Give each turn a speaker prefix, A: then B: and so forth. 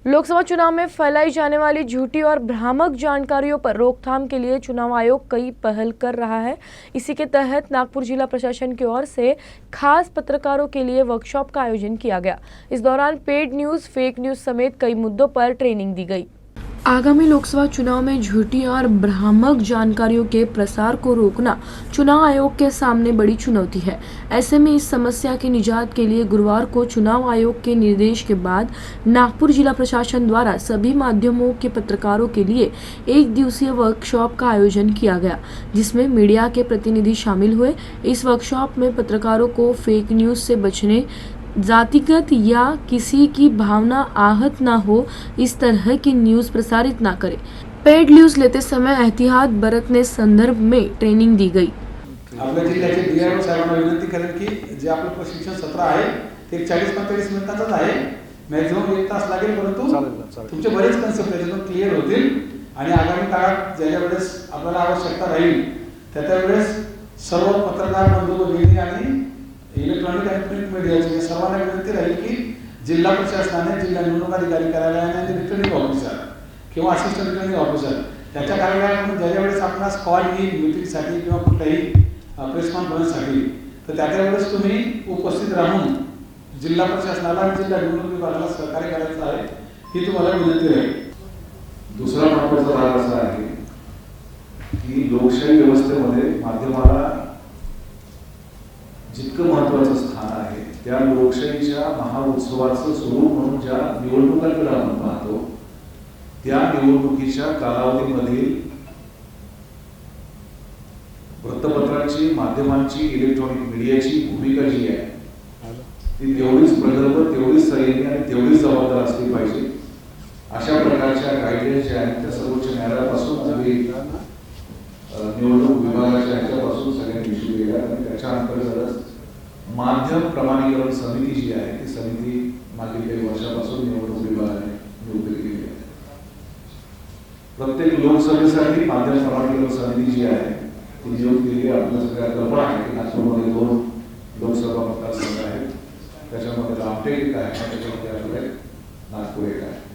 A: लोकसभा चुनाव में फैलाई जाने वाली झूठी और भ्रामक जानकारियों पर रोकथाम के लिए चुनाव आयोग कई पहल कर रहा है। इसी के तहत नागपुर जिला प्रशासन की ओर से खास पत्रकारों के लिए वर्कशॉप का आयोजन किया गया। इस दौरान पेड न्यूज़, फेक न्यूज़ समेत कई मुद्दों पर ट्रेनिंग दी गई। आगामी लोकसभा चुनाव में झूठी और भ्रामक जानकारियों के प्रसार को रोकना चुनाव आयोग के सामने बड़ी चुनौती है। ऐसे में इस समस्या की निजात के लिए गुरुवार को चुनाव आयोग के निर्देश के बाद नागपुर जिला प्रशासन द्वारा सभी माध्यमों के पत्रकारों के लिए एक दिवसीय वर्कशॉप का आयोजन किया गया, जिसमें मीडिया के प्रतिनिधि शामिल हुए। इस वर्कशॉप में पत्रकारों को फेक न्यूज से बचने, जातिगत या किसी की भावना आहत ना हो, इस तरह की न्यूज़ प्रसारित ना करें। पेड न्यूज़ लेते समय एहतियात बरतने संदर्भ में ट्रेनिंग दी गई।
B: आपल्या जिल्ह्याचे डीआरओ साहेबांना विनंती करेन की जे आपलं प्रशिक्षण सत्र आहे ते 40-45 मिनिटांचंच आहे, मॅक्झिमम 1 तास लागेल, परंतु तुमचे बरेच कन्सेप्ट त्याच्यातून क्लिअर होतील आणि आगामी काळात ज्या वेळेस आपल्याला आवश्यकता राहील त्या वेळेस सर्व पत्रकार बंधू भगिनी आणि इलेक्ट्रॉनिक आणि प्रिंट मीडियाचे सर्वांना विनंती राहील की जिल्हा प्रशासनाने, जिल्हा निवडणूक अधिकारी कार्यालयाने आणि रिटर्निंग ऑफिसर किंवा असिस्टंट रिटर्निंग ऑफिसर त्याच्या कार्यालयातून ज्या वेळेस आपणास कॉल येईल मीटिंगसाठी किंवा कुठल्याही प्रेस कॉन्फरन्ससाठी, तर त्यावेळेस तुम्ही उपस्थित राहून जिल्हा प्रशासनाला आणि जिल्हा निवडणूक विभागाला सहकार्य करायचं आहे, ही तुम्हाला विनंती राहील।
C: दुसरा महत्त्वाचा भाग असा आहे की लोकशाही व्यवस्थेमध्ये माध्यमाला जितकं महत्त्वाचं स्थान आहे, त्या लोकशाहीच्या महाउत्सवाचं स्वरूप म्हणून ज्या निवडणुकांकडे आपण पाहतो, त्या निवडणुकीच्या कालावधीमधील वृत्तपत्रांची, माध्यमांची, इलेक्ट्रॉनिक मीडियाची भूमिका जी आहे ती तेवढीच प्रगल्भ, तेवढीच संयमी आणि तेवढीच जबाबदार असली पाहिजे। अशा प्रकारच्या गाईडलाईन्स ज्या आहेत त्या सर्वोच्च न्यायालयापासून अगदी निवडणूक विभागाच्या ह्याच्यापासून सगळ्यांनी इश्यू केल्या आणि त्याच्या अंतर्गतच माध्यम प्रमाणीकरण समिती जी आहे ती समिती मागील काही वर्षापासून निवडणूक विभागाने नियुक्त केली आहे। प्रत्येक लोकसभेसाठी माध्यम प्रमाणीकरण समिती जी आहे ती नियुक्त केली आहे। आपल्या सगळ्या कल्पना आहे की नागपूरमध्ये 2 लोकसभा मतदारसंघ आहेत, त्याच्यामध्ये रामटेक एक आहे, त्याच्यामध्ये आपल्याकडे नागपूर एक आहे।